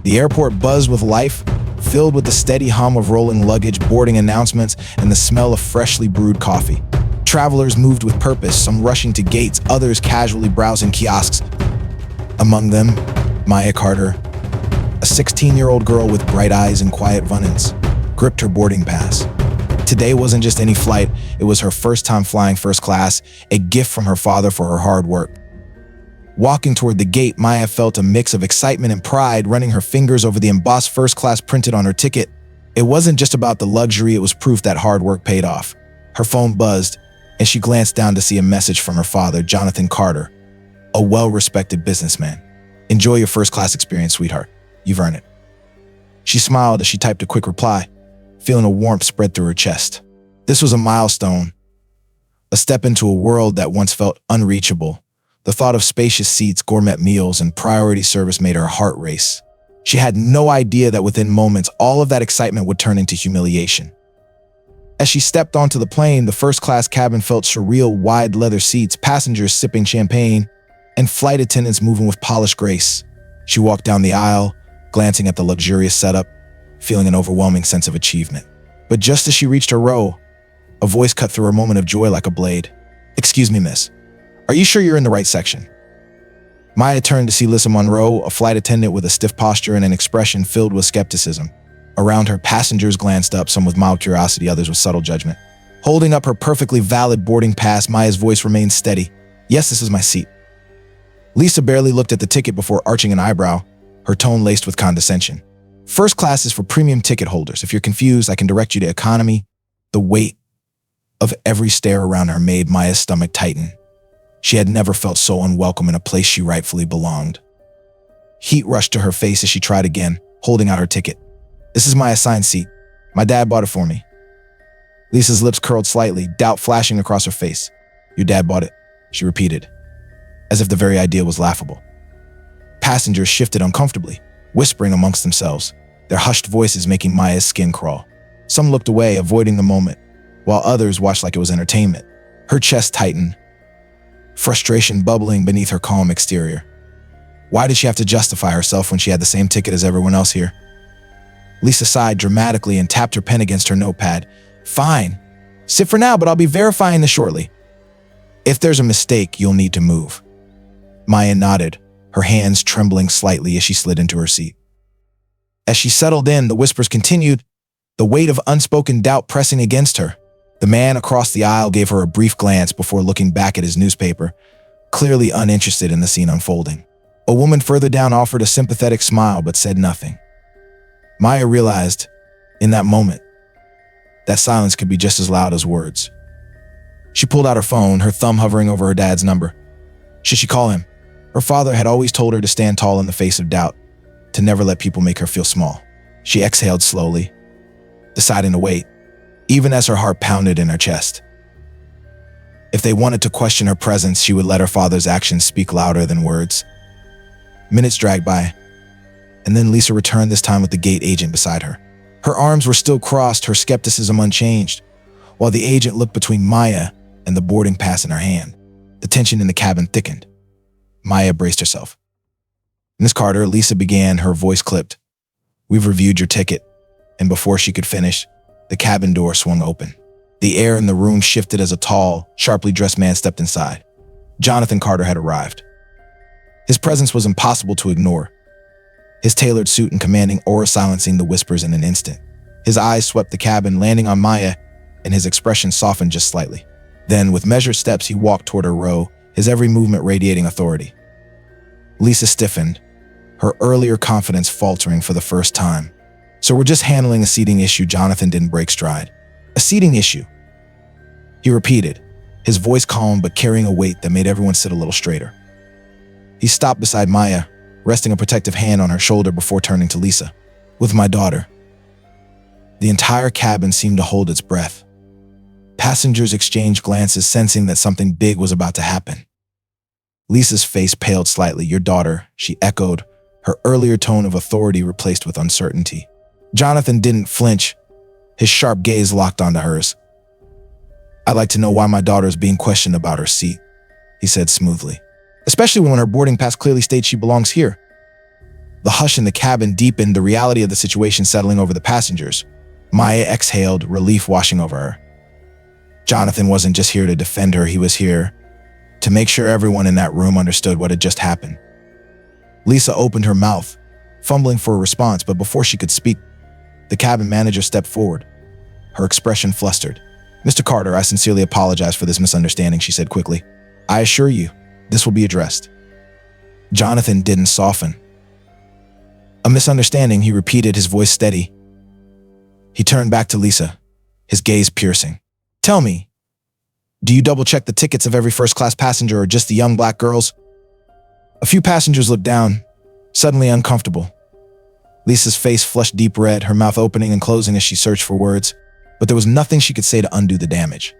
The airport buzzed with life, filled with the steady hum of rolling luggage, boarding announcements, and the smell of freshly brewed coffee. Travelers moved with purpose, some rushing to gates, others casually browsing kiosks. Among them, Maya Carter, a 16-year-old girl with bright eyes and quiet abundance, gripped her boarding pass. Today wasn't just any flight, it was her first time flying first class, a gift from her father for her hard work. Walking toward the gate, Maya felt a mix of excitement and pride, running her fingers over the embossed first class printed on her ticket. It wasn't just about the luxury, it was proof that hard work paid off. Her phone buzzed, and she glanced down to see a message from her father, Jonathan Carter, a well-respected businessman. "Enjoy your first-class experience, sweetheart. You've earned it." She smiled as she typed a quick reply, feeling a warmth spread through her chest. This was a milestone, a step into a world that once felt unreachable. The thought of spacious seats, gourmet meals, and priority service made her heart race. She had no idea that within moments, all of that excitement would turn into humiliation. As she stepped onto the plane, the first-class cabin felt surreal, wide leather seats, passengers sipping champagne, and flight attendants moving with polished grace. She walked down the aisle, glancing at the luxurious setup, feeling an overwhelming sense of achievement. But just as she reached her row, a voice cut through her moment of joy like a blade. "Excuse me, miss. Are you sure you're in the right section?" Maya turned to see Lisa Monroe, a flight attendant with a stiff posture and an expression filled with skepticism. Around her, passengers glanced up, some with mild curiosity, others with subtle judgment. Holding up her perfectly valid boarding pass, Maya's voice remained steady. "Yes, this is my seat." Lisa barely looked at the ticket before arching an eyebrow, her tone laced with condescension. "First class is for premium ticket holders. If you're confused, I can direct you to economy." The weight of every stare around her made Maya's stomach tighten. She had never felt so unwelcome in a place she rightfully belonged. Heat rushed to her face as she tried again, holding out her ticket. "This is my assigned seat. My dad bought it for me." Lisa's lips curled slightly, doubt flashing across her face. "Your dad bought it," she repeated, as if the very idea was laughable. Passengers shifted uncomfortably, whispering amongst themselves, their hushed voices making Maya's skin crawl. Some looked away, avoiding the moment, while others watched like it was entertainment. Her chest tightened, frustration bubbling beneath her calm exterior. Why did she have to justify herself when she had the same ticket as everyone else here? Lisa sighed dramatically and tapped her pen against her notepad. "Fine. Sit for now, but I'll be verifying this shortly. If there's a mistake, you'll need to move." Maya nodded, her hands trembling slightly as she slid into her seat. As she settled in, the whispers continued, the weight of unspoken doubt pressing against her. The man across the aisle gave her a brief glance before looking back at his newspaper, clearly uninterested in the scene unfolding. A woman further down offered a sympathetic smile but said nothing. Maya realized, in that moment, that silence could be just as loud as words. She pulled out her phone, her thumb hovering over her dad's number. Should she call him? Her father had always told her to stand tall in the face of doubt, to never let people make her feel small. She exhaled slowly, deciding to wait, even as her heart pounded in her chest. If they wanted to question her presence, she would let her father's actions speak louder than words. Minutes dragged by, and then Lisa returned, this time with the gate agent beside her. Her arms were still crossed, her skepticism unchanged, while the agent looked between Maya and the boarding pass in her hand. The tension in the cabin thickened. Maya braced herself. "Miss Carter," Lisa began, her voice clipped. "We've reviewed your ticket." And before she could finish, the cabin door swung open. The air in the room shifted as a tall, sharply dressed man stepped inside. Jonathan Carter had arrived. His presence was impossible to ignore, his tailored suit and commanding aura silencing the whispers in an instant. His eyes swept the cabin, landing on Maya, and his expression softened just slightly. Then, with measured steps, he walked toward her row, his every movement radiating authority. Lisa stiffened, her earlier confidence faltering for the first time. "So we're just handling a seating issue." Jonathan didn't break stride. "A seating issue," he repeated, his voice calm but carrying a weight that made everyone sit a little straighter. He stopped beside Maya, resting a protective hand on her shoulder before turning to Lisa. "With my daughter." The entire cabin seemed to hold its breath. Passengers exchanged glances, sensing that something big was about to happen. Lisa's face paled slightly. "Your daughter," she echoed, her earlier tone of authority replaced with uncertainty. Jonathan didn't flinch, his sharp gaze locked onto hers. "I'd like to know why my daughter is being questioned about her seat," he said smoothly. "Especially when her boarding pass clearly states she belongs here." The hush in the cabin deepened, the reality of the situation settling over the passengers. Maya exhaled, relief washing over her. Jonathan wasn't just here to defend her, he was here to make sure everyone in that room understood what had just happened. Lisa opened her mouth, fumbling for a response, but before she could speak, the cabin manager stepped forward, her expression flustered. "Mr. Carter, I sincerely apologize for this misunderstanding," she said quickly. "I assure you, this will be addressed." Jonathan didn't soften. "A misunderstanding," he repeated, his voice steady. He turned back to Lisa, his gaze piercing. "Tell me, do you double-check the tickets of every first-class passenger or just the young black girls?" A few passengers looked down, suddenly uncomfortable. Lisa's face flushed deep red, her mouth opening and closing as she searched for words, but there was nothing she could say to undo the damage.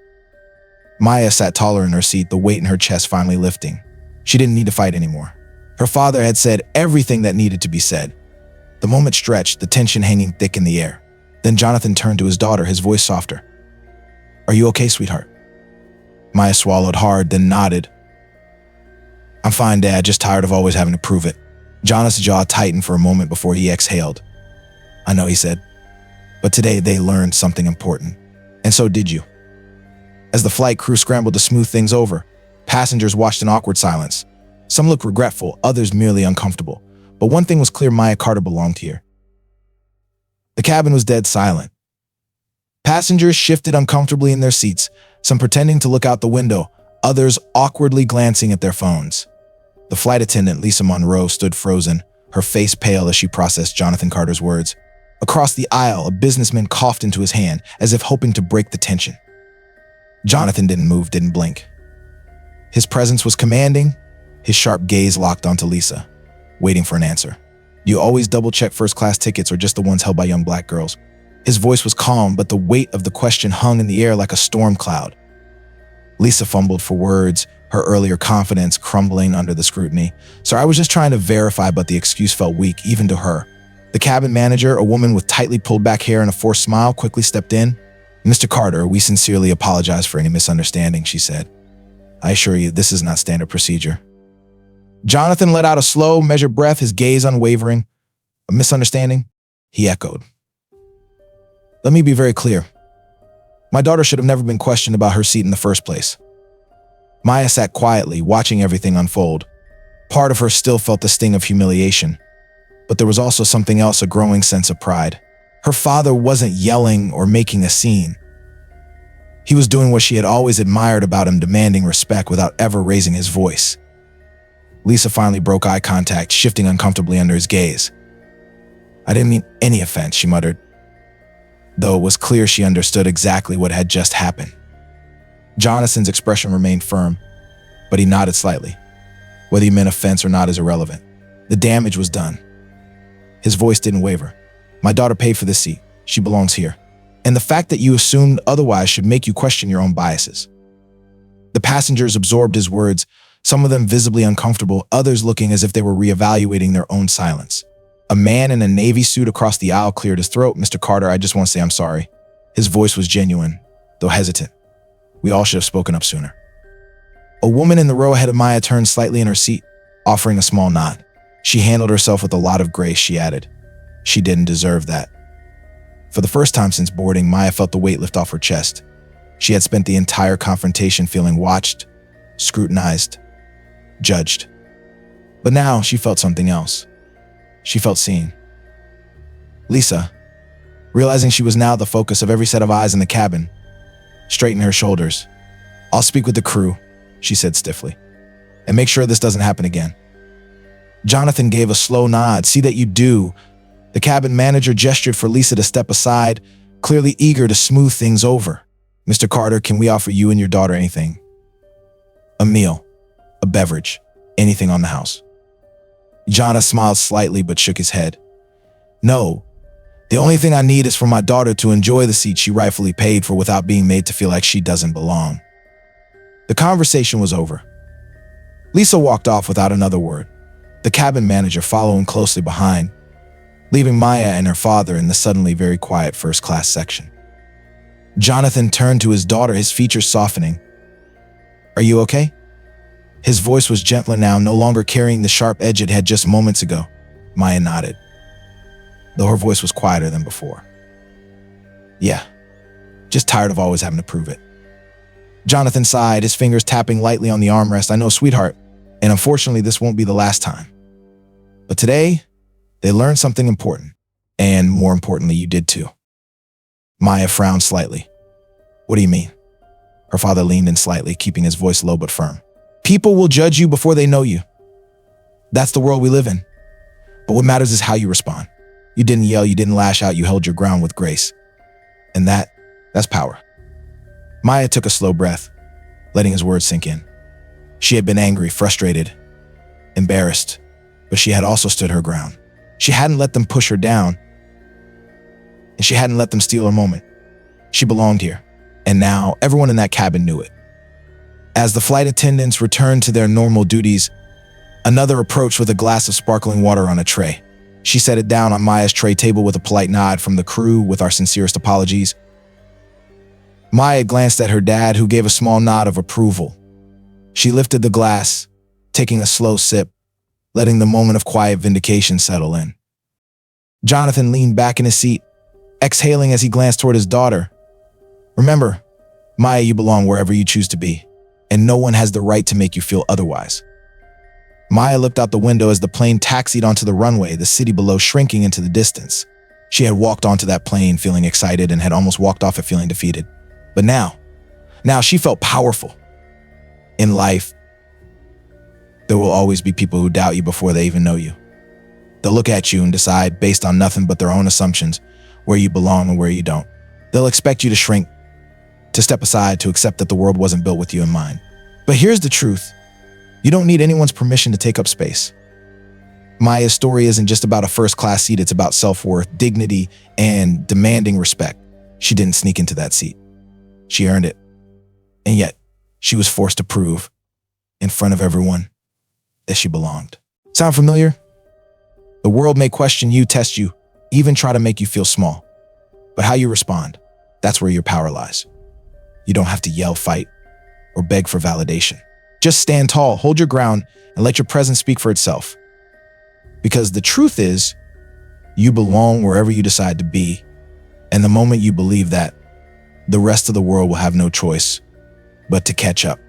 Maya sat taller in her seat, the weight in her chest finally lifting. She didn't need to fight anymore. Her father had said everything that needed to be said. The moment stretched, the tension hanging thick in the air. Then Jonathan turned to his daughter, his voice softer. "Are you okay, sweetheart?" Maya swallowed hard, then nodded. "I'm fine, Dad, just tired of always having to prove it." Jonathan's jaw tightened for a moment before he exhaled. "I know," he said, "but today they learned something important. And so did you." As the flight crew scrambled to smooth things over, passengers watched in awkward silence. Some looked regretful, others merely uncomfortable. But one thing was clear: Maya Carter belonged here. The cabin was dead silent. Passengers shifted uncomfortably in their seats, some pretending to look out the window, others awkwardly glancing at their phones. The flight attendant, Lisa Monroe, stood frozen, her face pale as she processed Jonathan Carter's words. Across the aisle, a businessman coughed into his hand, as if hoping to break the tension. Jonathan didn't move, didn't blink. His presence was commanding, his sharp gaze locked onto Lisa, waiting for an answer. "Do you always double-check first-class tickets or just the ones held by young black girls?" His voice was calm, but the weight of the question hung in the air like a storm cloud. Lisa fumbled for words, her earlier confidence crumbling under the scrutiny. "Sir, I was just trying to verify," but the excuse felt weak, even to her. The cabin manager, a woman with tightly pulled back hair and a forced smile, quickly stepped in. "Mr. Carter, we sincerely apologize for any misunderstanding," she said. "I assure you, this is not standard procedure." Jonathan let out a slow, measured breath, his gaze unwavering. "A misunderstanding?" he echoed. "Let me be very clear. My daughter should have never been questioned about her seat in the first place." Maya sat quietly, watching everything unfold. Part of her still felt the sting of humiliation, but there was also something else, a growing sense of pride. Her father wasn't yelling or making a scene. He was doing what she had always admired about him, demanding respect without ever raising his voice. Lisa finally broke eye contact, shifting uncomfortably under his gaze. "I didn't mean any offense," she muttered, though it was clear she understood exactly what had just happened. Jonathan's expression remained firm, but he nodded slightly. Whether he meant offense or not is irrelevant. The damage was done. His voice didn't waver. "My daughter paid for this seat. She belongs here. And the fact that you assumed otherwise should make you question your own biases." The passengers absorbed his words, some of them visibly uncomfortable, others looking as if they were reevaluating their own silence. A man in a navy suit across the aisle cleared his throat. "Mr. Carter, I just want to say I'm sorry." His voice was genuine, though hesitant. "We all should have spoken up sooner." A woman in the row ahead of Maya turned slightly in her seat, offering a small nod. She handled herself with a lot of grace, she added. She didn't deserve that. For the first time since boarding, Maya felt the weight lift off her chest. She had spent the entire confrontation feeling watched, scrutinized, judged. But now she felt something else. She felt seen. Lisa, realizing she was now the focus of every set of eyes in the cabin, straightened her shoulders. "I'll speak with the crew," she said stiffly, "and make sure this doesn't happen again." Jonathan gave a slow nod. "See that you do." The cabin manager gestured for Lisa to step aside, clearly eager to smooth things over. "Mr. Carter, can we offer you and your daughter anything? A meal, a beverage, anything on the house?" Jonathan smiled slightly but shook his head. "No, the only thing I need is for my daughter to enjoy the seat she rightfully paid for without being made to feel like she doesn't belong." The conversation was over. Lisa walked off without another word, the cabin manager following closely behind, leaving Maya and her father in the suddenly very quiet first-class section. Jonathan turned to his daughter, his features softening. "Are you okay?" His voice was gentler now, no longer carrying the sharp edge it had just moments ago. Maya nodded, though her voice was quieter than before. Yeah, just tired of always having to prove it. Jonathan sighed, his fingers tapping lightly on the armrest. I know, sweetheart, and unfortunately this won't be the last time. But today, they learned something important, and more importantly, you did too. Maya frowned slightly. What do you mean? Her father leaned in slightly, keeping his voice low but firm. People will judge you before they know you. That's the world we live in. But what matters is how you respond. You didn't yell, you didn't lash out, you held your ground with grace. And that's power. Maya took a slow breath, letting his words sink in. She had been angry, frustrated, embarrassed, but she had also stood her ground. She hadn't let them push her down, and she hadn't let them steal her moment. She belonged here, and now everyone in that cabin knew it. As the flight attendants returned to their normal duties, another approached with a glass of sparkling water on a tray. She set it down on Maya's tray table with a polite nod from the crew with our sincerest apologies. Maya glanced at her dad, who gave a small nod of approval. She lifted the glass, taking a slow sip, letting the moment of quiet vindication settle in. Jonathan leaned back in his seat, exhaling as he glanced toward his daughter. Remember, Maya, you belong wherever you choose to be, and no one has the right to make you feel otherwise. Maya looked out the window as the plane taxied onto the runway, the city below shrinking into the distance. She had walked onto that plane feeling excited and had almost walked off it feeling defeated. But now she felt powerful. In life, there will always be people who doubt you before they even know you. They'll look at you and decide, based on nothing but their own assumptions, where you belong and where you don't. They'll expect you to shrink, to step aside, to accept that the world wasn't built with you in mind. But here's the truth. You don't need anyone's permission to take up space. Maya's story isn't just about a first-class seat, it's about self-worth, dignity, and demanding respect. She didn't sneak into that seat. She earned it. And yet, she was forced to prove, in front of everyone, that she belonged. Sound familiar? The world may question you, test you, even try to make you feel small. But how you respond, that's where your power lies. You don't have to yell, fight, or beg for validation. Just stand tall, hold your ground, and let your presence speak for itself. Because the truth is, you belong wherever you decide to be, and the moment you believe that, the rest of the world will have no choice but to catch up.